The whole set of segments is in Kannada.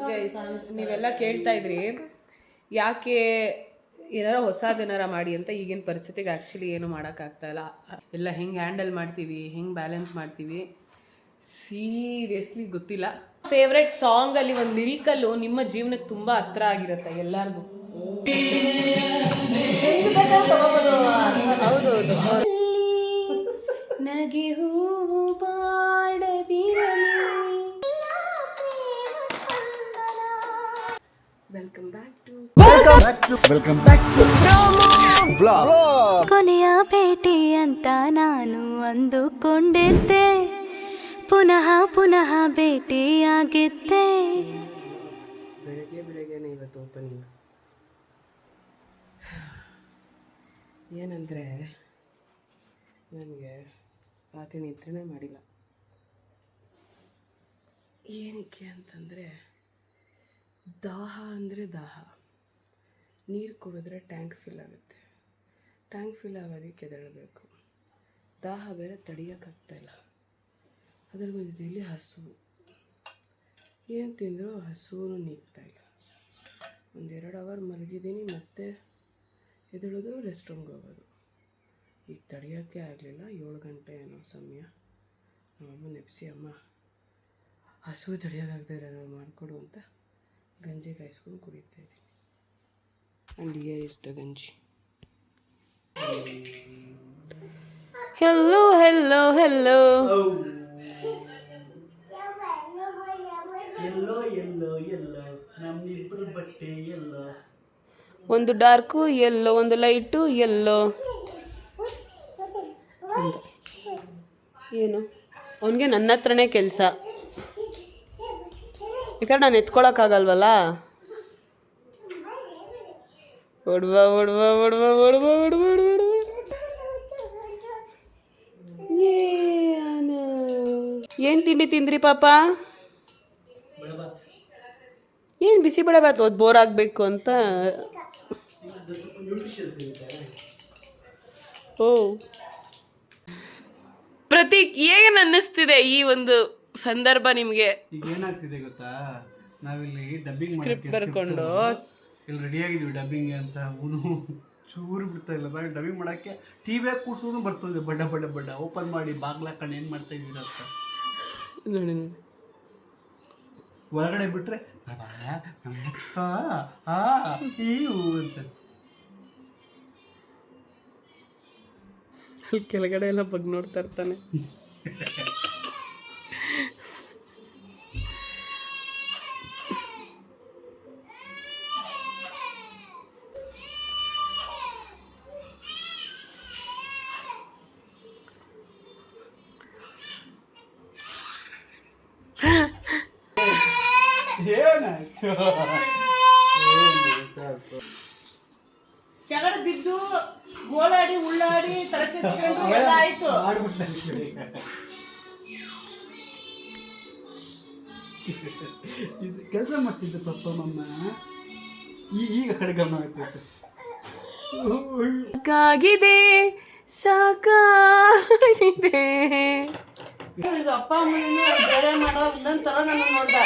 ಗೈಸ್, ನೀವೆಲ್ಲ ಕೇಳ್ತಾ ಇದ್ರಿ ಯಾಕೆ ಏನಾರ ಹೊಸದೇನಾರ ಮಾಡಿ ಅಂತ. ಈಗಿನ ಪರಿಸ್ಥಿತಿಗೆ ಆ್ಯಕ್ಚುಲಿ ಏನು ಮಾಡೋಕ್ಕಾಗ್ತಾಯಿಲ್ಲ. ಎಲ್ಲ ಹೆಂಗೆ ಹ್ಯಾಂಡಲ್ ಮಾಡ್ತೀವಿ, ಹೆಂಗೆ ಬ್ಯಾಲೆನ್ಸ್ ಮಾಡ್ತೀವಿ ಸೀರಿಯಸ್ಲಿ ಗೊತ್ತಿಲ್ಲ. ಫೇವ್ರೆಟ್ ಸಾಂಗಲ್ಲಿ ಒಂದು ಲಿರಿಕಲ್ಲು ನಿಮ್ಮ ಜೀವನಕ್ಕೆ ತುಂಬ ಹತ್ರ ಆಗಿರುತ್ತೆ ಎಲ್ಲರಿಗೂ. ಹೌದೌದು. ನಗೆ ಹೂವು ಬಾಡದಿರಲಿ. ವೆಲ್ಕಮ್ ಬ್ಯಾಕ್ ಟು ಕೊನೆಯ ಭೇಟಿ ಅಂತ ನಾನು ಅಂದುಕೊಂಡಿದ್ದೆ, ಪುನಃ ಪುನಃ ಭೇಟಿಯಾಗಿದ್ದೆ. ಬೆಳಗ್ಗೆನೇ ಇವತ್ತು ಓಪನಿಂಗ್. ಏನಂದರೆ ನನಗೆ ರಾತ್ರಿ ನಿದ್ರೆನೇ ಮಾಡಿಲ್ಲ. ಏನಕ್ಕೆ ಅಂತಂದರೆ ದಾಹ ಅಂದರೆ ದಾಹ. ನೀರು ಕುಡಿದ್ರೆ ಟ್ಯಾಂಕ್ ಫಿಲ್ ಆಗುತ್ತೆ. ಟ್ಯಾಂಕ್ ಫಿಲ್ ಆಗೋದಕ್ಕೆ ಎದ್ದೇಳಬೇಕು. ದಾಹ ಬೇರೆ ತಡೆಯೋಕ್ಕಾಗ್ತಾಯಿಲ್ಲ. ಅದರ ಮಧ್ಯದಲ್ಲಿ ಹಸು. ಏನು ತಿಂದರೂ ಹಸುವು ನೀಗ್ತಾಯಿಲ್ಲ. 1-2 ಅವರ್ ಮಲಗಿದ್ದೀನಿ, ಮತ್ತೆ ಎದ್ದೇಳೋದು, ರೆಸ್ಟ್ ರೂಮ್ಗೆ ಹೋಗೋದು. ಈಗ ತಡೆಯೋಕ್ಕೆ ಆಗಲಿಲ್ಲ. 7 ಗಂಟೆ ಏನೋ ಸಮಯ. ನಮ್ಮಮ್ಮ ನೆಪ್ಸಿ, ಅಮ್ಮ ಹಸು ತಡೆಯೋಕ್ಕಾಗ್ತಾ ಇಲ್ಲ, ನಾವು ಮಾಡಿಕೊಡು ಅಂತ ಗಂಜಿ ಕಾಯಿಸ್ಕೊಂಡು ಕುಡಿತಾ ಇದ್ದೀನಿ. And here is the ganji. Hello hello hello. ಎಲ್ಲೋ ಎಲ್ಲೋ ಎಲ್ಲೋ ನಮ್ಮಿಬ್ಬರು ಬಟ್ಟೆ ಎಲ್ಲೋ. ಒಂದು ಡಾರ್ಕು ಎಲ್ಲೋ, ಒಂದು ಲೈಟು ಎಲ್ಲೋ. ಏನು ಅವನಿಗೆ ನನ್ನ ಹತ್ರನೇ ಕೆಲಸ. ಯಾಕಂದ್ರೆ ನಾನು ಎತ್ಕೊಳಕ್ಕಾಗಲ್ವಲ್ಲ. ಹೊಡ್ವ ಹೊಡ್ವ ಹೊಡ್ವ ಹೊಡ್ವ ಹೊಡ್ವ ಹೊಡ್ವ. ಏನು ತಿಂಡಿ ತಿಂದ್ರಿ ಪಾಪ? ಏನು ಬಿಸಿಬೇಳೆ ಬಾತ್? ಓದ್ ಬೋರ್ ಆಗಬೇಕು ಅಂತ. ಓ ಪ್ರತೀಕ್, ಏನು ಅನ್ನಿಸ್ತಿದೆ ಈ ಒಂದು ಸಂದರ್ಭ ನಿಮಗೆ? ಈಗ ಏನಾಗ್ತಿದೆ ಗೊತ್ತಾ, ನಾವಿಲ್ಲಿ ಡಬ್ಬಿಂಗ್ ಸ್ಕ್ರಿಪ್ಟ್ ಬರ್ಕೊಂಡು ಇಲ್ಲಿ ರೆಡಿ ಆಗಿದ್ವಿ ಡಬ್ಬಿಂಗ್ ಅಂತ. ಅವನು ಚೂರು ಬಿಡ್ತಾ ಇಲ್ಲ. ನಾವು ಡಬ್ಬಿಂಗ್ ಮಾಡೋಕ್ಕೆ ಟಿವಿಯಾಗಿ ಕೂರ್ಸೋನು ಬರ್ತದೆ. ಬಡ್ಡ ಓಪನ್ ಮಾಡಿ ಬಾಗ್ಲಾಕೊಂಡು ಏನು ಮಾಡ್ತಾ ಇದ್ದೀರ ಅಂತ ನೋಡಿ. ಹೊರಗಡೆ ಬಿಟ್ರೆ ಅಂತ. ಅಲ್ಲಿ ಕೆಳಗಡೆ ಎಲ್ಲ ಬಗ್ ನೋಡ್ತಾ ಇರ್ತಾನೆ. ಕೆಳಗಡೆ ಬಿದ್ದು ಗೋಳಾಡಿ ಉಳ್ಳಾಡಿ ತಲೆ ಚಚ್ಕೊಂಡು ಎಲ್ಲ ಆಯ್ತು. ಕೆಲಸ ಮಾಡ್ತಿದ್ದೆ ಪಪ್ಪ ಮಮ್ಮ. ಈಗ ಕಡೆ ಗಮನ ಆಗ್ತೈತೆ. ಸಾಕಾಗಿದೆ ಸಾಕಾಗಿದೆ. ಅಪ್ಪ ಅಮ್ಮನ ಬೇರೆ ಮಾಡೋ ಇನ್ನೊಂದು ಥರ ನನ್ನ ನೋಡ್ದ.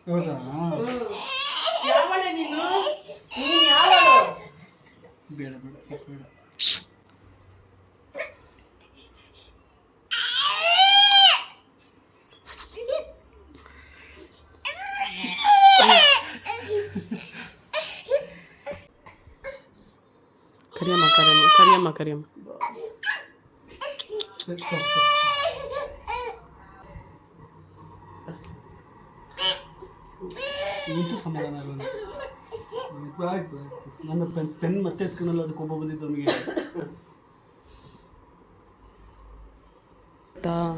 ಹೌದಾ? ಯಾವಳೆ ನೀನು? ನೀನು ಯಾವಳು? ಬೇಡ ಬೇಡ ಬೇಡ. ಕರಿಯಮ್ಮ. ಇಂತೂ ಸಮಾಧಾನ ಆಗೋಣ. ನನ್ನ ಪೆನ್ ಮತ್ತೆ ಎತ್ಕೊಳ್ಳಲ್ಲ. ಅದಕ್ಕೆ ಒಬ್ಬ ಬಂದಿದ್ದು ನಮಗೆ.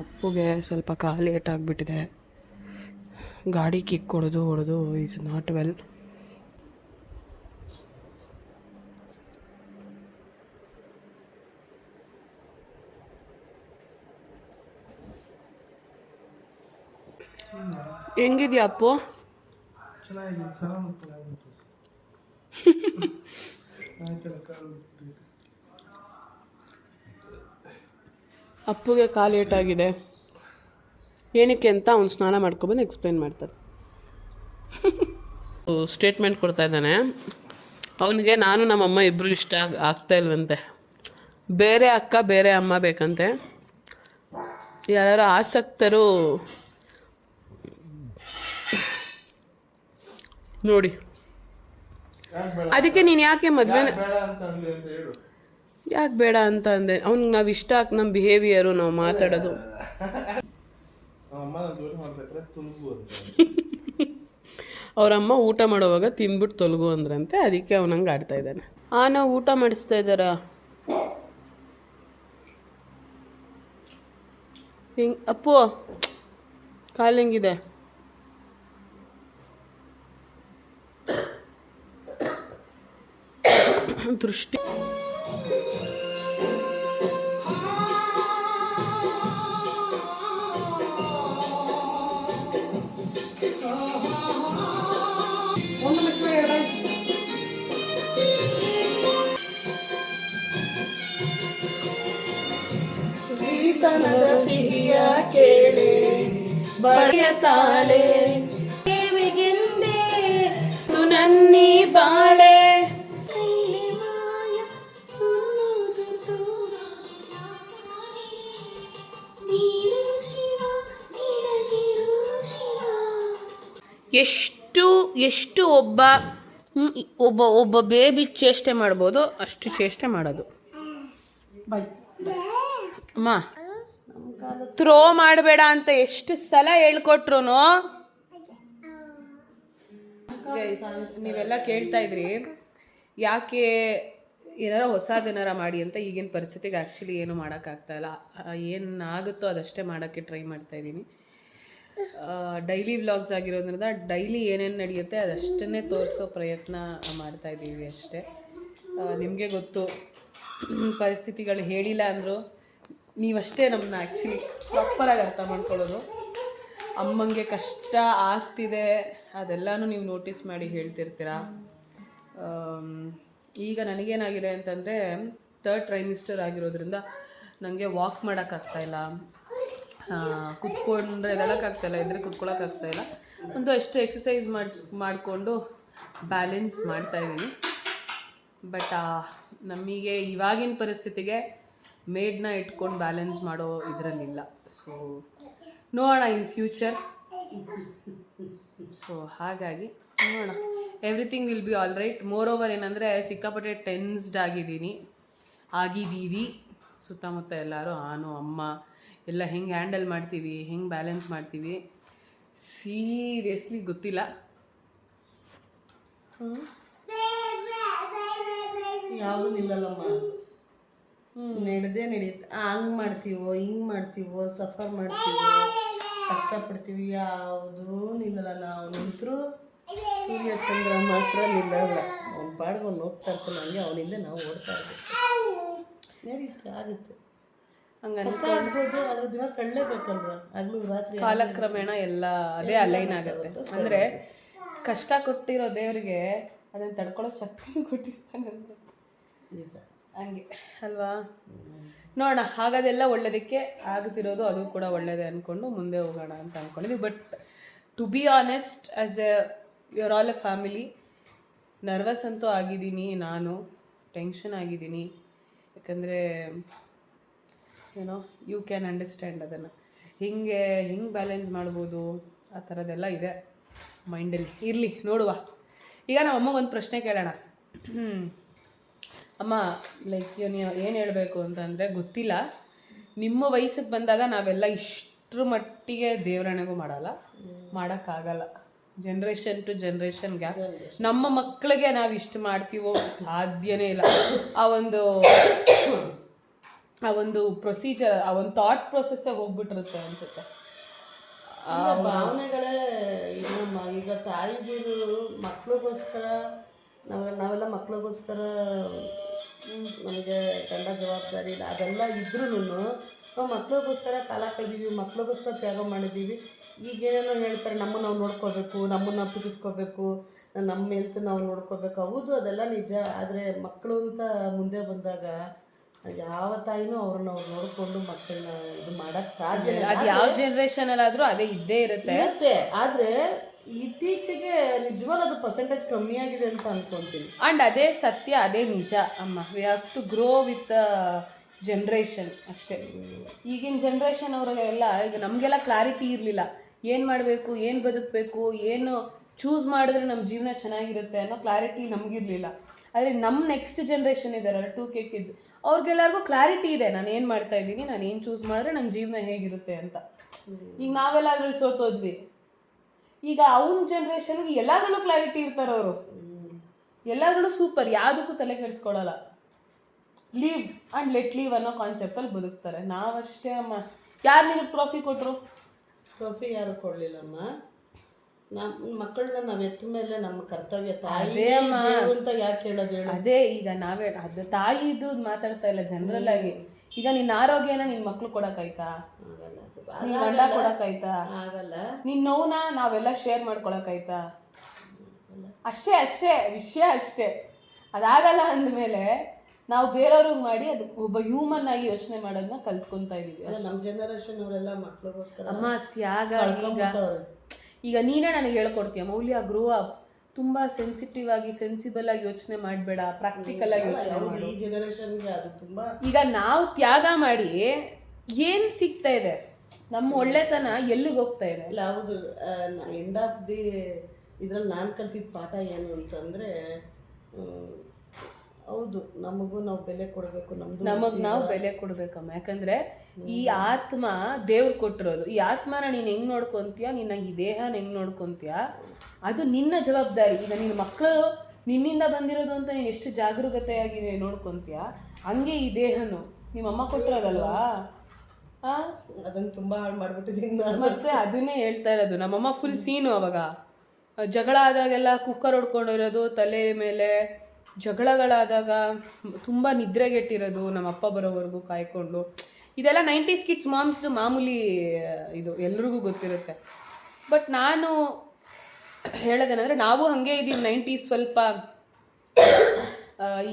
ಅಪ್ಪುಗೆ ಸ್ವಲ್ಪ ಕಾಲು ಲೇಟ್ ಆಗಿಬಿಟ್ಟಿದೆ. ಗಾಡಿ ಕಿಕ್ ಹೊಡೆದು ಈಸ್ ನಾಟ್ ವೆಲ್. ಹೆಂಗಿದ್ಯಾ ಅಪ್ಪು? ಚೆನ್ನಾಗಿದೆ. ಅಪ್ಪುಗೆ ಕಾಲು ಏಟಾಗಿದೆ. ಏನಕ್ಕೆ ಅಂತ ಅವ್ನು ಸ್ನಾನ ಮಾಡ್ಕೊಬಂದು ಎಕ್ಸ್ಪ್ಲೇನ್ ಮಾಡ್ತಾರೆ. ಸ್ಟೇಟ್ಮೆಂಟ್ ಕೊಡ್ತಾ ಇದ್ದಾನೆ. ಅವನಿಗೆ ನಾನು ನಮ್ಮಮ್ಮ ಇಬ್ಬರು ಇಷ್ಟ ಆಗ್ತಾ ಇಲ್ವಂತೆ. ಬೇರೆ ಅಕ್ಕ ಬೇರೆ ಅಮ್ಮ ಬೇಕಂತೆ. ಯಾರು ಆಸಕ್ತರು ನೋಡಿ. ಅದಕ್ಕೆ ನೀನು ಯಾಕೆ ಮದುವೆ ಯಾಕೆ ಬೇಡ ಅಂತ ಅಂದೆ. ಅವ್ನಿಗೆ ನಾವು ಇಷ್ಟ ನಮ್ಮ ಬಿಹೇವಿಯರು, ನಾವು ಮಾತಾಡೋದು. ಅವರಮ್ಮ ಊಟ ಮಾಡೋವಾಗ ತಿಂದ್ಬಿಟ್ಟು ತೊಲಗು ಅಂದ್ರಂತೆ. ಅದಕ್ಕೆ ಅವನಂಗೆ ಆಡ್ತಾ ಇದ್ದಾನೆ. ನಾವು ಊಟ ಮಾಡಿಸ್ತಾ ಇದ್ದಾರ. ಹಿಂಗೆ ಅಪ್ಪು ಕಾಲು ಹೆಂಗಿದೆ? ದೃಷ್ಟಿ ಸಿಹಿತನದ ಸಿಹಿಯ ಕೇಳೆ ಬಳಿಯ ತಾಳೆ ದೇವಿಗೆಂದೇ ನನ್ನಿ ಬಾಳೆ. ಎಷ್ಟು ಒಬ್ಬ ಒಬ್ಬ ಬೇಬಿ ಚೇಷ್ಟೆ ಮಾಡ್ಬೋದು ಅಷ್ಟು ಚೇಷ್ಟೆ ಮಾಡೋದು. ಅಮ್ಮ ಥ್ರೋ ಮಾಡಬೇಡ ಅಂತ ಎಷ್ಟು ಸಲ ಹೇಳ್ಕೊಟ್ರು. ನೀವೆಲ್ಲ ಕೇಳ್ತಾ ಇದ್ರಿ ಯಾಕೆ ಏನಾರ ಹೊಸದೇನಾರ ಮಾಡಿ ಅಂತ. ಈಗಿನ ಪರಿಸ್ಥಿತಿಗೆ ಆ್ಯಕ್ಚುಲಿ ಏನು ಮಾಡೋಕ್ಕಾಗ್ತಾಯಿಲ್ಲ. ಏನಾಗುತ್ತೋ ಅದಷ್ಟೇ ಮಾಡೋಕ್ಕೆ ಟ್ರೈ ಮಾಡ್ತಾಯಿದ್ದೀನಿ. ಡೈಲಿ ವ್ಲಾಗ್ಸ್ ಆಗಿರೋದ್ರಿಂದ ಡೈಲಿ ಏನೇನು ನಡೆಯುತ್ತೆ ಅದಷ್ಟನ್ನೇ ತೋರಿಸೋ ಪ್ರಯತ್ನ ಮಾಡ್ತಾಯಿದ್ದೀವಿ ಅಷ್ಟೇ. ನಿಮಗೆ ಗೊತ್ತು, ಪರಿಸ್ಥಿತಿಗಳು ಹೇಳಿಲ್ಲ ಅಂದರು ನೀವಷ್ಟೇ ನಮ್ಮನ್ನ ಆ್ಯಕ್ಚುಲಿ ಪ್ರಾಪರಾಗಿ ಅರ್ಥ ಮಾಡ್ಕೊಳ್ಳೋದು. ಅಮ್ಮಂಗೆ ಕಷ್ಟ ಆಗ್ತಿದೆ ಅದೆಲ್ಲನೂ ನೀವು ನೋಟಿಸ್ ಮಾಡಿ ಹೇಳ್ತಿರ್ತೀರ. ಈಗ ನನಗೇನಾಗಿದೆ ಅಂತಂದರೆ 3rd ಟ್ರೈಮಿಸ್ಟರ್ ಆಗಿರೋದ್ರಿಂದ ನನಗೆ ವಾಕ್ ಮಾಡೋಕ್ಕಾಗ್ತಾಯಿಲ್ಲ, ಕುತ್ಕೊಂಡ್ರೆ ಎದಳಕ್ಕಾಗ್ತಾಯಿಲ್ಲ, ಇದ್ರೆ ಕುತ್ಕೊಳ್ಳೋಕ್ಕಾಗ್ತಾಯಿಲ್ಲ. ಒಂದು ಎಷ್ಟು ಎಕ್ಸಸೈಸ್ ಮಾಡಿಕೊಂಡು ಬ್ಯಾಲೆನ್ಸ್ ಮಾಡ್ತಾಯಿದ್ದೀನಿ. ಬಟ್ ನಮಗೆ ಇವಾಗಿನ ಪರಿಸ್ಥಿತಿಗೆ ಮೇಡ್ನ ಇಟ್ಕೊಂಡು ಬ್ಯಾಲೆನ್ಸ್ ಮಾಡೋ ಇದರಲ್ಲಿಲ್ಲ. ಸೊ ನೋಡೋಣ ಇನ್ ಫ್ಯೂಚರ್. ಸೊ ಹಾಗಾಗಿ ನೋಡೋಣ, everything will be all right. More over ಏನಂದರೆ ಸಿಕ್ಕಾಪಟ್ಟೆ ಟೆನ್ಸ್ಡ್ ಆಗಿದ್ದೀವಿ. ಸುತ್ತಮುತ್ತ ಎಲ್ಲರೂ ನಾನು ಅಮ್ಮ ಎಲ್ಲ ಹೆಂಗೆ ಹ್ಯಾಂಡಲ್ ಮಾಡ್ತೀವಿ, ಹೆಂಗೆ ಬ್ಯಾಲೆನ್ಸ್ ಮಾಡ್ತೀವಿ ಸೀರಿಯಸ್ಲಿ ಗೊತ್ತಿಲ್ಲ. ಯಾವುದು ನಿಲ್ಲಲ್ಲಮ್ಮ. ನಡೆದೇ ನಡೆಯುತ್ತೆ. ಹಂಗೆ ಮಾಡ್ತೀವೋ ಹಿಂಗೆ ಮಾಡ್ತೀವೋ ಸಫರ್ ಮಾಡ್ತೀವೋ ಕಷ್ಟಪಡ್ತೀವಿ, ಯಾವುದೂ ನಿಲ್ಲಲ್ಲ. ನಾವು ನಿಂತರೂ ಸೂರ್ಯ ಚಂದ್ರ ಮಾತ್ರ ನಿಲ್ಲಲ್ಲ. ಅವ್ನ ಪಾಡ್ಗೆ ಅವ್ನು ಹೋಗ್ತಾ ಇರ್ತಾನೆ, ಹಂಗೆ ಅವನಿಂದ ನಾವು ಓಡ್ತಾ ಇರ್ಬೇಕು. ನಡೀತೆ ಆಗುತ್ತೆ. ಹಂಗೆ ಕಷ್ಟ ಆಗ್ಬೋದು, ಅದ್ರ ದಿನ ಕಳ್ಳಲೇಬೇಕಲ್ವ. ಹಗಲು ರಾತ್ರಿ ಕಾಲಕ್ರಮೇಣ ಎಲ್ಲ ಅದೇ ಅಲೈನ್ ಆಗುತ್ತೆ. ಅಂದರೆ ಕಷ್ಟ ಕೊಟ್ಟಿರೋ ದೇವರಿಗೆ ಅದನ್ನು ತಡ್ಕೊಳ್ಳೋ ಶಕ್ತಿ ಕೊಟ್ಟಿರ್ತಾನೆ ಅಂತ ನಿಜ. ಹಂಗೆ ಅಲ್ವಾ. ನೋಡೋಣ, ಹಾಗಾದೆಲ್ಲ ಒಳ್ಳೆಯದಕ್ಕೆ ಆಗುತ್ತಿರೋದು ಅದು ಕೂಡ ಒಳ್ಳೆಯದೇ ಅಂದ್ಕೊಂಡು ಮುಂದೆ ಹೋಗೋಣ ಅಂತ ಅಂದ್ಕೊಂಡಿದ್ದೀವಿ. But to be honest, as your all a family, nervous ಅಂತೂ ಆಗಿದ್ದೀನಿ, ನಾನು ಟೆನ್ಷನ್ ಆಗಿದ್ದೀನಿ. ಯಾಕಂದರೆ ಏನೋ ಯು ಕ್ಯಾನ್ ಅಂಡರ್ಸ್ಟ್ಯಾಂಡ್ ಅದನ್ನು. ಹಿಂಗೆ ಬ್ಯಾಲೆನ್ಸ್ ಮಾಡ್ಬೋದು ಆ ಥರದ್ದೆಲ್ಲ ಇದೆ ಮೈಂಡಲ್ಲಿ. ಇರಲಿ ನೋಡುವ. ಈಗ ನಮ್ಮ ಅಮ್ಮಗೆ ಒಂದು ಪ್ರಶ್ನೆ ಕೇಳೋಣ. ಅಮ್ಮ, ಲೈಕ್ ಏನು ಹೇಳಬೇಕು ಅಂತಂದರೆ ಗೊತ್ತಿಲ್ಲ, ನಿಮ್ಮ ವಯಸ್ಸಿಗೆ ಬಂದಾಗ ನಾವೆಲ್ಲ ಇಷ್ಟರ ಮಟ್ಟಿಗೆ ದೇವರಣೆಗೂ ಮಾಡೋಕ್ಕಾಗಲ್ಲ. Generation to generation gap. ನಮ್ಮ ಮಕ್ಕಳಿಗೆ ನಾವು ಇಷ್ಟು ಮಾಡ್ತೀವೋ ಸಾಧ್ಯನೇ ಇಲ್ಲ. ಆ ಒಂದು ಪ್ರೊಸೀಜರ್, ಆ ಒಂದು ಥಾಟ್ ಪ್ರೊಸೆಸ್ಸೇ ಹೋಗ್ಬಿಟ್ಟಿರುತ್ತೆ ಅನಿಸುತ್ತೆ. ಭಾವನೆಗಳೇ ಇನ್ನೊಮ್ಮ. ಈಗ ತಾಯಿಗೀರು ಮಕ್ಳಿಗೋಸ್ಕರ ನಾವೆಲ್ಲ ಮಕ್ಳಿಗೋಸ್ಕರ ನಮಗೆ ಗಂಡ ಜವಾಬ್ದಾರಿ ಇಲ್ಲ, ಅದೆಲ್ಲ ಇದ್ರೂ ನಾವು ಮಕ್ಳಿಗೋಸ್ಕರ ಕಾಲ ಕಳೆದೀವಿ, ಮಕ್ಳಿಗೋಸ್ಕರ ತ್ಯಾಗ ಮಾಡಿದ್ದೀವಿ. ಈಗೇನೇನೋ ಹೇಳ್ತಾರೆ, ನಮ್ಮನ್ನು ನಾವು ನೋಡ್ಕೋಬೇಕು, ನಮ್ಮನ್ನು ಪ್ರೀತಿಸ್ಕೋಬೇಕು, ನಮ್ಮ ಹೆಲ್ತ್ ನಾವು ನೋಡ್ಕೋಬೇಕು. ಹೌದು, ಅದೆಲ್ಲ ನಿಜ. ಆದರೆ ಮಕ್ಕಳು ಅಂತ ಮುಂದೆ ಬಂದಾಗ ಯಾವ ತಾಯಿನೂ ಅವ್ರನ್ನ ಅವ್ರು ನೋಡಿಕೊಂಡು ಮಕ್ಕಳನ್ನ ಇದು ಮಾಡೋಕ್ಕೆ ಸಾಧ್ಯ ಅದು ಯಾವ ಜನ್ರೇಷನಲ್ಲಾದರೂ ಅದೇ ಇದ್ದೇ ಇರುತ್ತೆ. ಇರುತ್ತೆ. ಆದರೆ ಇತ್ತೀಚೆಗೆ ನಿಜವಾಗ್ಲೂ ಅದು ಪರ್ಸೆಂಟೇಜ್ ಕಮ್ಮಿ ಆಗಿದೆ ಅಂತ ಅನ್ಕೊಂತೀನಿ. ಆ್ಯಂಡ್ ಅದೇ ಸತ್ಯ, ಅದೇ ನಿಜ ಅಮ್ಮ. We have to grow with generation ಅಷ್ಟೇ. ಈಗಿನ ಜನ್ರೇಷನ್ ಅವರೆಲ್ಲ ಈಗ ನಮಗೆಲ್ಲ ಕ್ಲಾರಿಟಿ ಇರಲಿಲ್ಲ, ಏನು ಮಾಡಬೇಕು, ಏನು ಬದುಕಬೇಕು, ಏನು ಚೂಸ್ ಮಾಡಿದ್ರೆ ನಮ್ಮ ಜೀವನ ಚೆನ್ನಾಗಿರುತ್ತೆ ಅನ್ನೋ ಕ್ಲಾರಿಟಿ ನಮಗಿರಲಿಲ್ಲ. ಆದರೆ ನಮ್ಮ ನೆಕ್ಸ್ಟ್ ಜನ್ರೇಷನ್ ಇದ್ದಾರಲ್ಲ 2K ಕಿಡ್ಸ್, ಅವ್ರಿಗೆಲ್ಲರಿಗೂ ಕ್ಲಾರಿಟಿ ಇದೆ, ನಾನು ಏನು ಮಾಡ್ತಾ ಇದ್ದೀನಿ, ನಾನು ಏನು ಚೂಸ್ ಮಾಡಿದ್ರೆ ನನ್ನ ಜೀವನ ಹೇಗಿರುತ್ತೆ ಅಂತ. ಈಗ ನಾವೆಲ್ಲ ಅದ್ರಲ್ಲಿ ಸೋತೋದ್ವಿ. ಈಗ ಅವನ ಜನ್ರೇಷನ್ಗೆ ಎಲ್ಲದರಲ್ಲೂ ಕ್ಲಾರಿಟಿ ಇರ್ತಾರೆ ಅವರು, ಎಲ್ಲದರಲ್ಲೂ ಸೂಪರ್, ಯಾವುದಕ್ಕೂ ತಲೆ ಕೆಡಿಸ್ಕೊಳ್ಳಲ್ಲ. ಲೀವ್ ಆ್ಯಂಡ್ ಲೆಟ್ ಲೀವ್ ಅನ್ನೋ ಕಾನ್ಸೆಪ್ಟಲ್ಲಿ ಬದುಕ್ತಾರೆ. ನಾವಷ್ಟೇ ಅಮ್ಮ. ಯಾರು ನಿನಗೆ ಟ್ರೋಫಿ ಕೊಟ್ಟರು? ಟ್ರೋಫಿ ಯಾರು ಕೊಡಲಿಲ್ಲಮ್ಮ. ನಮ್ಮ ಮಕ್ಕಳನ್ನ ನಾವು ಎತ್ತ ಮೇಲೆ ನಮ್ಮ ಕರ್ತವ್ಯ ತಾಯಿ ಅಂತ ಯಾಕೆ ಹೇಳೋದು ಹೇಳು? ಅದೇ ಈಗ ನಾವೇ ಅದು ತಾಯಿದು ಮಾತಾಡ್ತಾ ಇಲ್ಲ, ಜನರಲ್ ಆಗಿ. ಈಗ ನಿನ್ನ ಆರೋಗ್ಯನ ನಿನ್ನ ಮಕ್ಳು ಕೊಡೋಕ್ಕಾಯ್ತಾ? ನಿನ್ನ ಗಂಡ ಕೊಡೋಕ್ಕಾಯ್ತಾ? ಆಗಲ್ಲ. ನಿನ್ನ ನೋವನ್ನ ನಾವೆಲ್ಲ ಶೇರ್ ಮಾಡ್ಕೊಳಕ್ಕಾಯ್ತಾ? ಅಷ್ಟೇ ಅಷ್ಟೇ ವಿಷಯ ಅಷ್ಟೇ. ಅದಾಗಲ್ಲ ಅಂದಮೇಲೆ ನಾವು ಬೇರೆಯವ್ರಿಗೆ ಮಾಡಿ ಅದು ಒಬ್ಬ ಹ್ಯೂಮನ್ ಆಗಿ ಯೋಚನೆ ಮಾಡೋದನ್ನ ಕಲ್ತ್ಕೊತಾ ಇದೀವಿ. ನಮ್ಮ ಜನರೇಷನ್ ಅವರೆಲ್ಲ ಮಕ್ಳಿಗೋಸ್ಕರ ಅಮ್ಮ ತ್ಯಾಗ. ಈಗ ನೀನೇ ನನಗೆ ಹೇಳ್ಕೊಡ್ತೀಯ, ಮೌಲ್ಯ ಗ್ರೋ ಅಪ್, ತುಂಬ ಸೆನ್ಸಿಟಿವ್ ಆಗಿ ಸೆನ್ಸಿಬಲ್ ಆಗಿ ಯೋಚನೆ ಮಾಡಬೇಡ, ಪ್ರಾಕ್ಟಿಕಲ್ ಆಗಿ ಯೋಚನೆ ಮಾಡು. ಈ ಜನರೇಷನ್ಗೆ ಅದು ತುಂಬ. ಈಗ ನಾವು ತ್ಯಾಗ ಮಾಡಿ ಏನು ಸಿಗ್ತಾ ಇದೆ, ನಮ್ಮ ಒಳ್ಳೆತನ ಎಲ್ಲಿಗೆ ಹೋಗ್ತಾ ಇದೆ? ಇಲ್ಲ ಹೌದು. ಎಂಡ್ ಆಫ್ ದಿ ಇದ್ರಲ್ಲಿ ನಾನು ಕಲ್ತಿದ್ದ ಪಾಠ ಏನು ಅಂತಂದರೆ, ಹೌದು ನಮಗೂ ನಾವು ಬೆಲೆ ಕೊಡಬೇಕು, ನಮಗೆ ನಾವು ಬೆಲೆ ಕೊಡ್ಬೇಕಮ್ಮ. ಯಾಕಂದ್ರೆ ಈ ಆತ್ಮ ದೇವ್ರು ಕೊಟ್ಟಿರೋದು. ಈ ಆತ್ಮನ ನೀನು ಹೆಂಗ್ ನೋಡ್ಕೊಂತೀಯ, ನಿನ್ನ ಈ ದೇಹನ ಹೆಂಗ್ ನೋಡ್ಕೊಂತೀಯ, ಅದು ನಿನ್ನ ಜವಾಬ್ದಾರಿ. ಈಗ ನಿನ್ನ ಮಕ್ಕಳು ನಿನ್ನಿಂದ ಬಂದಿರೋದು ಅಂತ ನೀನು ಎಷ್ಟು ಜಾಗರೂಕತೆಯಾಗಿ ನೋಡ್ಕೊಂತೀಯ, ಹಂಗೆ ಈ ದೇಹನು ನಿಮ್ಮಮ್ಮ ಕೊಟ್ಟಿರೋದಲ್ವಾ. ಅದನ್ನು ತುಂಬ ಹಾಳು ಮಾಡಿಬಿಟ್ಟಿದ್ದೀನಿ ಮತ್ತೆ ಅದನ್ನೇ ಹೇಳ್ತಾ ಇರೋದು. ನಮ್ಮಮ್ಮ ಫುಲ್ ಸೀನು. ಅವಾಗ ಜಗಳ ಆದಾಗೆಲ್ಲ ಕುಕ್ಕರ್ ಹೊಡ್ಕೊಂಡಿರೋದು ತಲೆ ಮೇಲೆ, ಜಗಳಗಳಾದಾಗ ತುಂಬ ನಿದ್ರೆಗೆಟ್ಟಿರೋದು, ನಮ್ಮ ಅಪ್ಪ ಬರೋವರೆಗೂ ಕಾಯ್ಕೊಂಡು. ಇದೆಲ್ಲ 90s ಕಿಡ್ಸ್ ಮಾಮ್ಸ್ದು ಮಾಮೂಲಿ, ಇದು ಎಲ್ರಿಗೂ ಗೊತ್ತಿರುತ್ತೆ. ಬಟ್ ನಾನು ಹೇಳೋದೇನೆಂದರೆ, ನಾವು ಹಾಗೆ ಇದ್ದೀವಿ 90s. ಸ್ವಲ್ಪ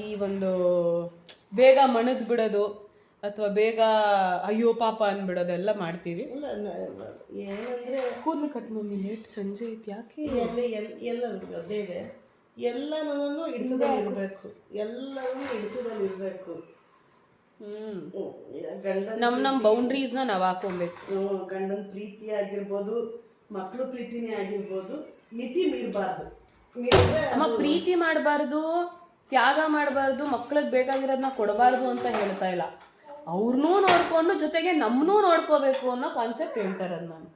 ಈ ಒಂದು ಬೇಗ ಮಣದ್ ಬಿಡೋದು ಅಥವಾ ಬೇಗ ಅಯ್ಯೋ ಪಾಪ ಅಂದ್ಬಿಡೋದೆಲ್ಲ ಮಾಡ್ತೀವಿ. ಏನಂದರೆ ಕೂದಲು ಕಟ್ ಮಾಡಿ ಲೇಟ್ ಸಂಜೆ ಐತೆ ಯಾಕೆ ಎಲ್ಲ ಅದೇ ಇದೆ. ಎಲ್ಲನೂ ಹಿಡಿತದಲ್ಲಿ ಇರಬೇಕು, ಎಲ್ಲರೂ ಹಿಡಿತದಲ್ಲಿ ಇರಬೇಕು. ನಮ್ಮ ಬೌಂಡ್ರೀಸ್ನ ನಾವು ಹಾಕೊಬೇಕು. ಗಂಡನ ಪ್ರೀತಿ ಆಗಿರ್ಬೋದು, ಮಕ್ಕಳು ಪ್ರೀತಿನೇ ಆಗಿರ್ಬೋದು, ಮಿತಿ ಮೀರಬಾರ್ದು. ಅಮ್ಮ ಪ್ರೀತಿ ಮಾಡಬಾರ್ದು, ತ್ಯಾಗ ಮಾಡಬಾರ್ದು, ಮಕ್ಳಿಗೆ ಬೇಕಾಗಿರೋದನ್ನ ಕೊಡಬಾರ್ದು ಅಂತ ಹೇಳ್ತಾ ಇಲ್ಲ. ಅವ್ರನ್ನೂ ನೋಡ್ಕೊಂಡು ಜೊತೆಗೆ ನಮ್ಮನ್ನೂ ನೋಡ್ಕೋಬೇಕು ಅನ್ನೋ ಕಾನ್ಸೆಪ್ಟ್ ಹೇಳ್ತಾರದು. ನಾನು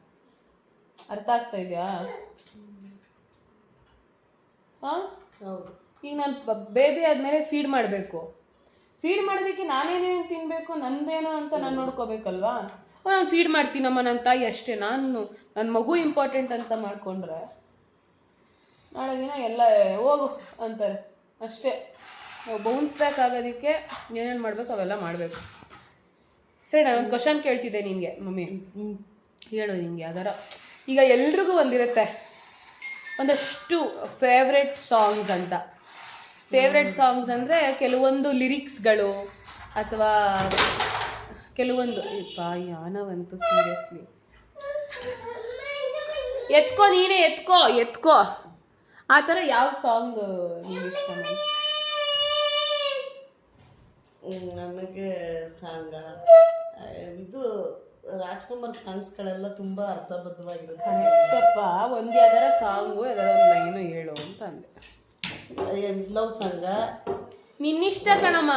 ಅರ್ಥ ಆಗ್ತಾ ಇದೆಯಾ? ಹಾಂ ಹೌದು. ಈಗ ನಾನು ಬೇಬಿ ಆದಮೇಲೆ ಫೀಡ್ ಮಾಡಬೇಕು. ಫೀಡ್ ಮಾಡೋದಕ್ಕೆ ನಾನೇನೇನು ತಿನ್ನಬೇಕು, ನಂದೇನೋ ಅಂತ ನಾನು ನೋಡ್ಕೋಬೇಕಲ್ವಾ. ನಾನು ಫೀಡ್ ಮಾಡ್ತೀನಮ್ಮ, ನನ್ನ ತಾಯಿ ಅಷ್ಟೇ, ನಾನು ನನ್ನ ಮಗು ಇಂಪಾರ್ಟೆಂಟ್ ಅಂತ ಮಾಡಿಕೊಂಡ್ರೆ ನಾಳೆ ದಿನ ಎಲ್ಲ ಹೋಗು ಅಂತಾರೆ ಅಷ್ಟೇ. ನಾವು ಬೌನ್ಸ್ ಬ್ಯಾಕ್ ಆಗೋದಕ್ಕೆ ಏನೇನು ಮಾಡಬೇಕು ಅವೆಲ್ಲ ಮಾಡಬೇಕು. ಸರಿ, ನಾನೊಂದು ಕ್ವಶನ್ ಕೇಳ್ತಿದ್ದೆ ನಿನಗೆ. ಮಮ್ಮಿ ಹೇಳು, ನಿಂಗೆ ಯಾವ್ದಾರ ಈಗ ಎಲ್ರಿಗೂ ಒಂದಿರುತ್ತೆ ಒಂದಷ್ಟು ಫೇವ್ರೆಟ್ ಸಾಂಗ್ಸ್ ಅಂತ. ಫೇವ್ರೆಟ್ ಸಾಂಗ್ಸ್ ಅಂದರೆ ಕೆಲವೊಂದು ಲಿರಿಕ್ಸ್ಗಳು ಅಥವಾ ಕೆಲವೊಂದು ಯಾನವಂತೂ ಸೀರಿಯಸ್ಲಿ ಎತ್ಕೋ, ನೀನೇ ಎತ್ಕೋ ಆ ಥರ ಯಾವ ಸಾಂಗ್ ನಿಮ್ಗೆ ಇಷ್ಟ? ನನಗೆ ಸಾಂಗ ಇದು ರಾಜ್ಕುಮಾರ್ ಸಾಂಗ್ಸ್ಗಳೆಲ್ಲ ತುಂಬ ಅರ್ಥಬದ್ಧವಾಗಿರುತ್ತೆ. ಒಂದು ಯಾವ್ದಾರ ಸಾಂಗು ಯಾವ್ದಾರ ಒಂದು ಲೈನು ಹೇಳು ಅಂತ ಅಂದೆ. ಲವ್ ಸಾಂಗ ನಿನ್ನಿಷ್ಟ ಕಣಮ್ಮ,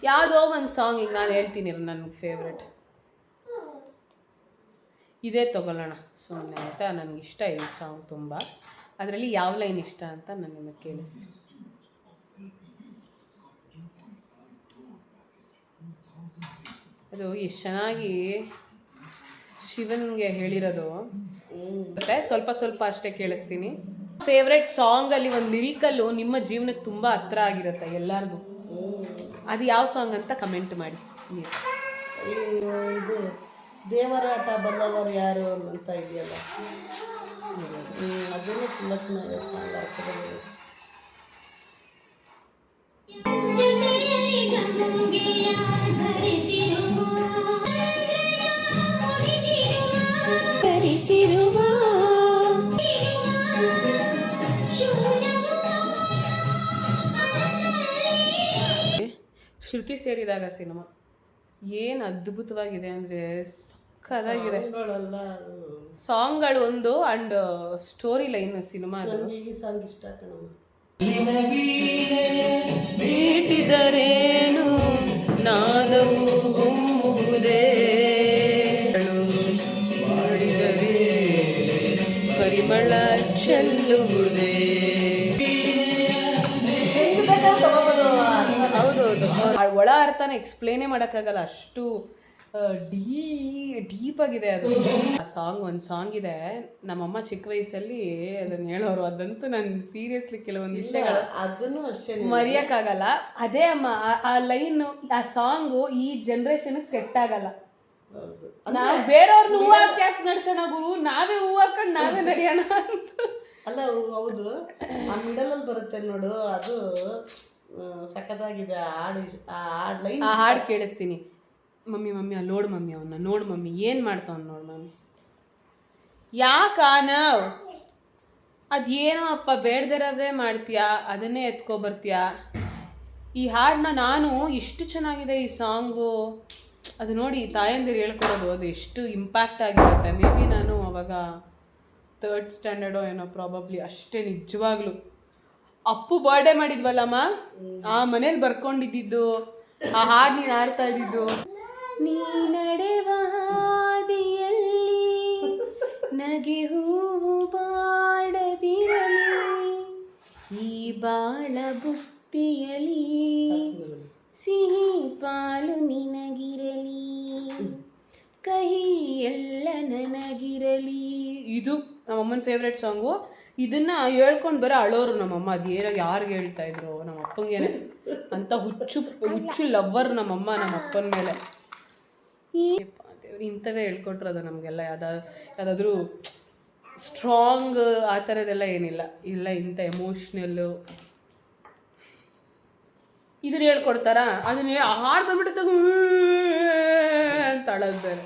ಯಾವುದೋ ಒಂದು ಸಾಂಗ್ ಈಗ ನಾನು ಹೇಳ್ತೀನಿ ನನಗೆ ಫೇವ್ರೆಟ್ ಇದೇ ತೊಗೊಳ್ಳೋಣ ಸುಮ್ಮನೆ ಆಯಿತಾ. ನನಗಿಷ್ಟ ಈ ಸಾಂಗ್ ತುಂಬ. ಅದರಲ್ಲಿ ಯಾವ ಲೈನ್ ಇಷ್ಟ ಅಂತ ನಾನು ನಿಮಗೆ ಕೇಳಿಸ್ತೀನಿ. ಅದು ಎಷ್ಟು ಚೆನ್ನಾಗಿ ಶಿವನ್ಗೆ ಹೇಳಿರೋದು. ಮತ್ತೆ ಸ್ವಲ್ಪ ಸ್ವಲ್ಪ ಅಷ್ಟೇ ಕೇಳಿಸ್ತೀನಿ. ಫೇವ್ರೆಟ್ ಸಾಂಗಲ್ಲಿ ಒಂದು ಲಿರಿಕಲ್ಲು ನಿಮ್ಮ ಜೀವನಕ್ಕೆ ತುಂಬ ಹತ್ರ ಆಗಿರುತ್ತೆ ಎಲ್ಲರಿಗೂ. ಅದು ಯಾವ ಸಾಂಗ್ ಅಂತ ಕಮೆಂಟ್ ಮಾಡಿ. ಇದು ದೇವರಾಟ ಬಲ್ಲವರು ಯಾರು ಅಂತ ಇದೆಯಲ್ಲ, ಅದನ್ನು ತುಂಬ ಚೆನ್ನಾಗಿದೆ ಸಾಂಗ್. ಅರ್ಥದಲ್ಲಿ ಶ್ರುತಿ ಸೇರಿದಾಗ ಸಿನಿಮಾ ಏನು ಅದ್ಭುತವಾಗಿದೆ ಅಂದರೆ ಸಕ್ಕದಾಗಿದೆ. ಸಾಂಗ್ಗಳೆಲ್ಲ ಅದು ಸಾಂಗ್ಗಳು ಒಂದು ಆ್ಯಂಡ್ ಸ್ಟೋರಿ ಲೈನ್ ಸಿನಿಮಾ ಅದು. ನನಗೆ ಈ ಸಾಂಗ್ ಇಷ್ಟ ಕಣಮ್ಮ. ಮೀಟಿದರೇನು ನಾದವು ಹೊಮ್ಮುವುದೇ, ಮಾಡಿದರೆ ಪರಿಮಳ ಚೆಲ್ಲುವುದೇ. ಹೆಂಗ್ ಬೇಕಾದ್ರೂ ತಗೋಬೋದು. ಹೌದೌದು, ಒಳ ಅರ್ಥನ ಎಕ್ಸ್ಪ್ಲೇನೇ ಮಾಡೋಕ್ಕಾಗಲ್ಲ, ಅಷ್ಟು ಡೀಪ್ ಆಗಿದೆ ಅದು. ಆ ಸಾಂಗ್, ಒಂದು ಸಾಂಗ್ ಇದೆ, ನಮ್ಮಮ್ಮ ಚಿಕ್ಕ ವಯಸ್ಸಲ್ಲಿ ಅದನ್ನ ಹೇಳೋರು. ಅದಂತೂ ನಾನು ಸೀರಿಯಸ್ಲಿ ಕೆಲವೊಂದು ವಿಷಯಗಳು ಅದನ್ನು ಅಷ್ಟೇ ಮರೆಯೋಕ್ಕಾಗಲ್ಲ. ಅದೇ ಅಮ್ಮ, ಆ ಲೈನು, ಆ ಸಾಂಗು ಈ ಜನ್ರೇಷನ್ಗೆ ಸೆಟ್ ಆಗಲ್ಲ. ಹೌದು. ನಾವು ಬೇರೆಯವ್ರನ್ನ ಹೂ ಹಾಕಿ ಯಾಕೆ ನಡೆಸೋಣ ಗುರು, ನಾವೇ ಹೂ ಹಾಕೊಂಡು ನಾವೇ ನಡೆಯೋಣ ಅಂತ. ಅಲ್ಲ ಹೌದು, ಆ ಮಿಡಲಲ್ಲಿ ಬರುತ್ತೆ ನೋಡು, ಅದು ಸಖತ್ತಾಗಿದೆ ಆ ಹಾಡು. ಆ ಹಾಡು ಲೈನ್, ಆ ಹಾಡು ಕೇಳಿಸ್ತೀನಿ. ಮಮ್ಮಿ ಮಮ್ಮಿ ಅಲ್ಲಿ ನೋಡು ಮಮ್ಮಿ, ಅವನ್ನ ನೋಡು ಮಮ್ಮಿ ಏನು ಮಾಡ್ತಾವನ್ ನೋಡು ಮಮ್ಮಿ. ಯಾಕಾನವ್ ಅದೇನೋ ಅಪ್ಪ ಬೇಡ್ದಿರೋದೇ ಮಾಡ್ತೀಯಾ, ಅದನ್ನೇ ಎತ್ಕೊಬರ್ತೀಯಾ. ಈ ಹಾಡನ್ನ ನಾನು ಇಷ್ಟು ಚೆನ್ನಾಗಿದೆ ಈ ಸಾಂಗು, ಅದು ನೋಡಿ ತಾಯಂದಿರು ಹೇಳ್ಕೊಡೋದು, ಅದು ಎಷ್ಟು ಇಂಪ್ಯಾಕ್ಟ್ ಆಗಿರುತ್ತೆ. ಮೇ ಬಿ ನಾನು ಅವಾಗ 3rd ಸ್ಟ್ಯಾಂಡರ್ಡೋ ಏನೋ ಪ್ರಾಬಬ್ಲಿ, ಅಷ್ಟೇ. ನಿಜವಾಗ್ಲೂ ಅಪ್ಪು ಬರ್ಡೇ ಮಾಡಿದ್ವಲ್ಲಮ್ಮ, ಆ ಮನೇಲಿ ಬರ್ಕೊಂಡಿದ್ದು ಆ ಹಾಡು ನೀನು ಆಡ್ತಾ ಇದ್ದಿದ್ದು. ನೀ ನಡೆವ ಹಾದಿಯಲ್ಲಿ ನಗೆ ಹೂವು ಬಾಡದಿರಲಿ, ಈ ಬಾಳ ಬುತ್ತಿಯಲಿ ಸಿಹಿ ಪಾಲು ನಿನಗಿರಲಿ, ಕಹಿ ಎಲ್ಲ ನನಗಿರಲಿ. ಇದು ನಮ್ಮಮ್ಮನ ಫೇವ್ರೆಟ್ ಸಾಂಗು. ಇದನ್ನು ಹೇಳ್ಕೊಂಡು ಬರೋ ಅಳೋರು ನಮ್ಮಮ್ಮ. ಅದೇನೋ ಯಾರಿಗೆ ಹೇಳ್ತಾ ಇದ್ರು, ನಮ್ಮ ಅಪ್ಪಂಗೇನೆ ಅಂತ ಹುಚ್ಚು ಲವ್ವರ್ ನಮ್ಮಮ್ಮ ನಮ್ಮ ಅಪ್ಪನ ಮೇಲೆ. ದೇವ್ರು ಇಂಥವೇ ಹೇಳ್ಕೊಟ್ರದು ನಮಗೆಲ್ಲ. ಯಾವುದಾದ್ರೂ ಸ್ಟ್ರಾಂಗ್ ಆ ಥರದ್ದೆಲ್ಲ ಏನಿಲ್ಲ, ಇಲ್ಲ ಇಂಥ ಎಮೋಷ್ನಲ್ಲು ಇದನ್ನ ಹೇಳ್ಕೊಡ್ತಾರ. ಅದನ್ನ ಹಾಡು ಬಂದ್ಬಿಟ್ಟು ಸಾಕು ಅಂತ ಅಳೋದು ಬೇರೆ.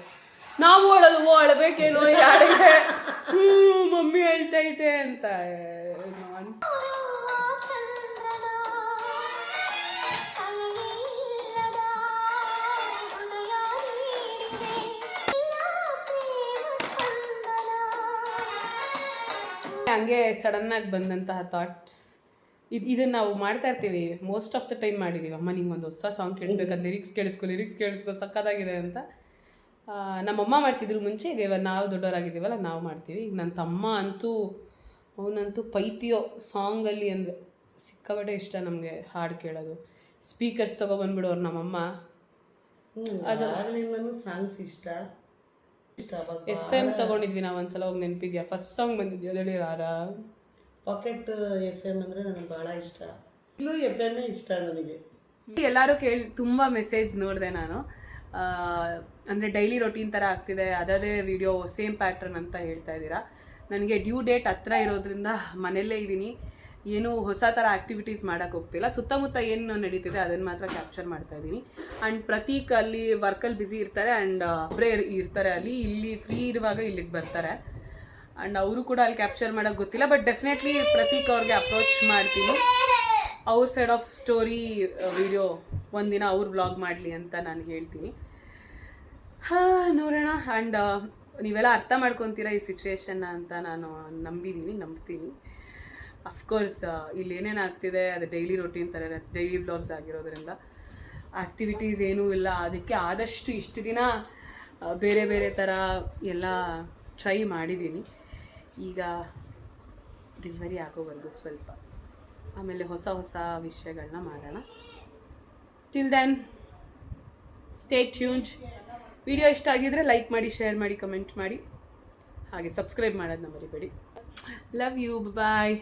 ನಾವು ಅಳೋದು, ಅಳಬೇಕೇನೋ ಯಾರಿಗೆ, ಮಮ್ಮಿ ಹೇಳ್ತೈತೆ ಅಂತ ಹಂಗೆ ಸಡನ್ನಾಗಿ ಬಂದಂತಹ ಥಾಟ್ಸ್. ಇದನ್ನು ನಾವು ಮಾಡ್ತಾ ಇರ್ತೀವಿ, ಮೋಸ್ಟ್ ಆಫ್ ದ ಟೈಮ್ ಮಾಡಿದ್ದೀವಿ. ಅಮ್ಮ ನಿಂಗೊಂದು ಹೊಸ ಸಾಂಗ್ ಕೇಳಿಸ್ಬೇಕಾದ ಲಿರಿಕ್ಸ್ ಕೇಳಿಸ್ಕೊ ಸಕ್ಕತ್ತಾಗಿದೆ ಅಂತ. ನಮ್ಮಮ್ಮ ಮಾಡ್ತಿದ್ರು ಮುಂಚೆ, ಈಗ ಇವಾಗ ನಾವು ದೊಡ್ಡವರಾಗಿದ್ದೀವಲ್ಲ ನಾವು ಮಾಡ್ತೀವಿ. ಈಗ ನನ್ನ ತಮ್ಮ ಅಂತೂ, ಅವನಂತೂ ಪೈತಿಯೋ ಸಾಂಗಲ್ಲಿ ಅಂದರೆ ಸಿಕ್ಕಾಬಟ್ಟೆ ಇಷ್ಟ ನಮಗೆ ಹಾಡು ಕೇಳೋದು. ಸ್ಪೀಕರ್ಸ್ ತೊಗೊಬಂದ್ಬಿಡೋರು ನಮ್ಮಮ್ಮ. ಅದು ಸಾಂಗ್ಸ್ ಇಷ್ಟ. FM ತೊಗೊಂಡಿದ್ವಿ ನಾವು ಒಂದ್ಸಲ, ಹೋಗಿ ನೆನಪಿದ್ಯಾ? ಫಸ್ಟ್ ಸಾಂಗ್ ಬಂದಿದ್ಯಾ ಅದರಲ್ಲಿ ರಾರ ಪಾಕೆಟ್ FM ಅಂದರೆ ನನಗೆ ಭಾಳ ಇಷ್ಟ. ಇಲ್ಲೂ FM ಇಷ್ಟ ನನಗೆ. ಎಲ್ಲರೂ ತುಂಬ ಮೆಸೇಜ್ ನೋಡಿದೆ ನಾನು. ಅಂದರೆ ಡೈಲಿ ರೊಟೀನ್ ಥರ ಆಗ್ತಿದೆ, ಅದೇ ವಿಡಿಯೋ ಸೇಮ್ ಪ್ಯಾಟ್ರನ್ ಅಂತ ಹೇಳ್ತಾ ಇದ್ದೀರಾ. ನನಗೆ ಡ್ಯೂ ಡೇಟ್ ಹತ್ರ ಇರೋದ್ರಿಂದ ಮನೆಯಲ್ಲೇ ಇದ್ದೀನಿ, ಏನೂ ಹೊಸ ಥರ ಆ್ಯಕ್ಟಿವಿಟೀಸ್ ಮಾಡೋಕ್ಕೆ ಹೋಗ್ತಿಲ್ಲ. ಸುತ್ತಮುತ್ತ ಏನು ನಡೀತಿದೆ ಅದನ್ನು ಮಾತ್ರ ಕ್ಯಾಪ್ಚರ್ ಮಾಡ್ತಾಯಿದ್ದೀನಿ. ಆ್ಯಂಡ್ ಪ್ರತೀಕ್ ಅಲ್ಲಿ ವರ್ಕಲ್ಲಿ ಬ್ಯುಸಿ ಇರ್ತಾರೆ, ಆ್ಯಂಡ್ ಒಬ್ಬರೇ ಇರ್ತಾರೆ ಅಲ್ಲಿ. ಇಲ್ಲಿ ಫ್ರೀ ಇರುವಾಗ ಇಲ್ಲಿಗೆ ಬರ್ತಾರೆ, ಆ್ಯಂಡ್ ಅವರು ಕೂಡ ಅಲ್ಲಿ ಕ್ಯಾಪ್ಚರ್ ಮಾಡೋಕ್ಕೆ ಗೊತ್ತಿಲ್ಲ. ಬಟ್ ಡೆಫಿನೆಟ್ಲಿ ಪ್ರತೀಕ್ ಅವ್ರಿಗೆ ಅಪ್ರೋಚ್ ಮಾಡ್ತೀನಿ, ಅವ್ರ ಸೈಡ್ ಆಫ್ ಸ್ಟೋರಿ ವಿಡಿಯೋ ಒಂದಿನ ಅವ್ರು ವ್ಲಾಗ್ ಮಾಡಲಿ ಅಂತ ನಾನು ಹೇಳ್ತೀನಿ. ನೋಡೋಣ. ಆ್ಯಂಡ್ ನೀವೆಲ್ಲ ಅರ್ಥ ಮಾಡ್ಕೊತೀರಾ ಈ ಸಿಚುವೇಶನ್ನ ಅಂತ ನಾನು ನಂಬ್ತೀನಿ. ಅಫ್ಕೋರ್ಸ್ ಇಲ್ಲಿ ಏನೇನು ಆಗ್ತಿದೆ ಅದು ಡೈಲಿ ರೊಟೀನ್ ಥರ, ಡೈಲಿ ವ್ಲಾಗ್ಸ್ ಆಗಿರೋದ್ರಿಂದ ಆ್ಯಕ್ಟಿವಿಟೀಸ್ ಏನೂ ಇಲ್ಲ. ಅದಕ್ಕೆ ಆದಷ್ಟು ಇಷ್ಟು ದಿನ ಬೇರೆ ಬೇರೆ ಥರ ಎಲ್ಲ ಟ್ರೈ ಮಾಡಿದ್ದೀನಿ. ಈಗ ಡೆಲಿವರಿ ಆಗೋವರೆಗೂ ಸ್ವಲ್ಪ, ಆಮೇಲೆ ಹೊಸ ವಿಷಯಗಳನ್ನ ಮಾಡೋಣ. Till then stay tuned. Video ಇಷ್ಟ ಆಗಿದ್ರೆ ಲೈಕ್ ಮಾಡಿ, ಶೇರ್ ಮಾಡಿ, ಕಮೆಂಟ್ ಮಾಡಿ, ಹಾಗೆ ಸಬ್ಸ್ಕ್ರೈಬ್ ಮಾಡೋದನ್ನ ಮರಿಬೇಡಿ. Love you, bye.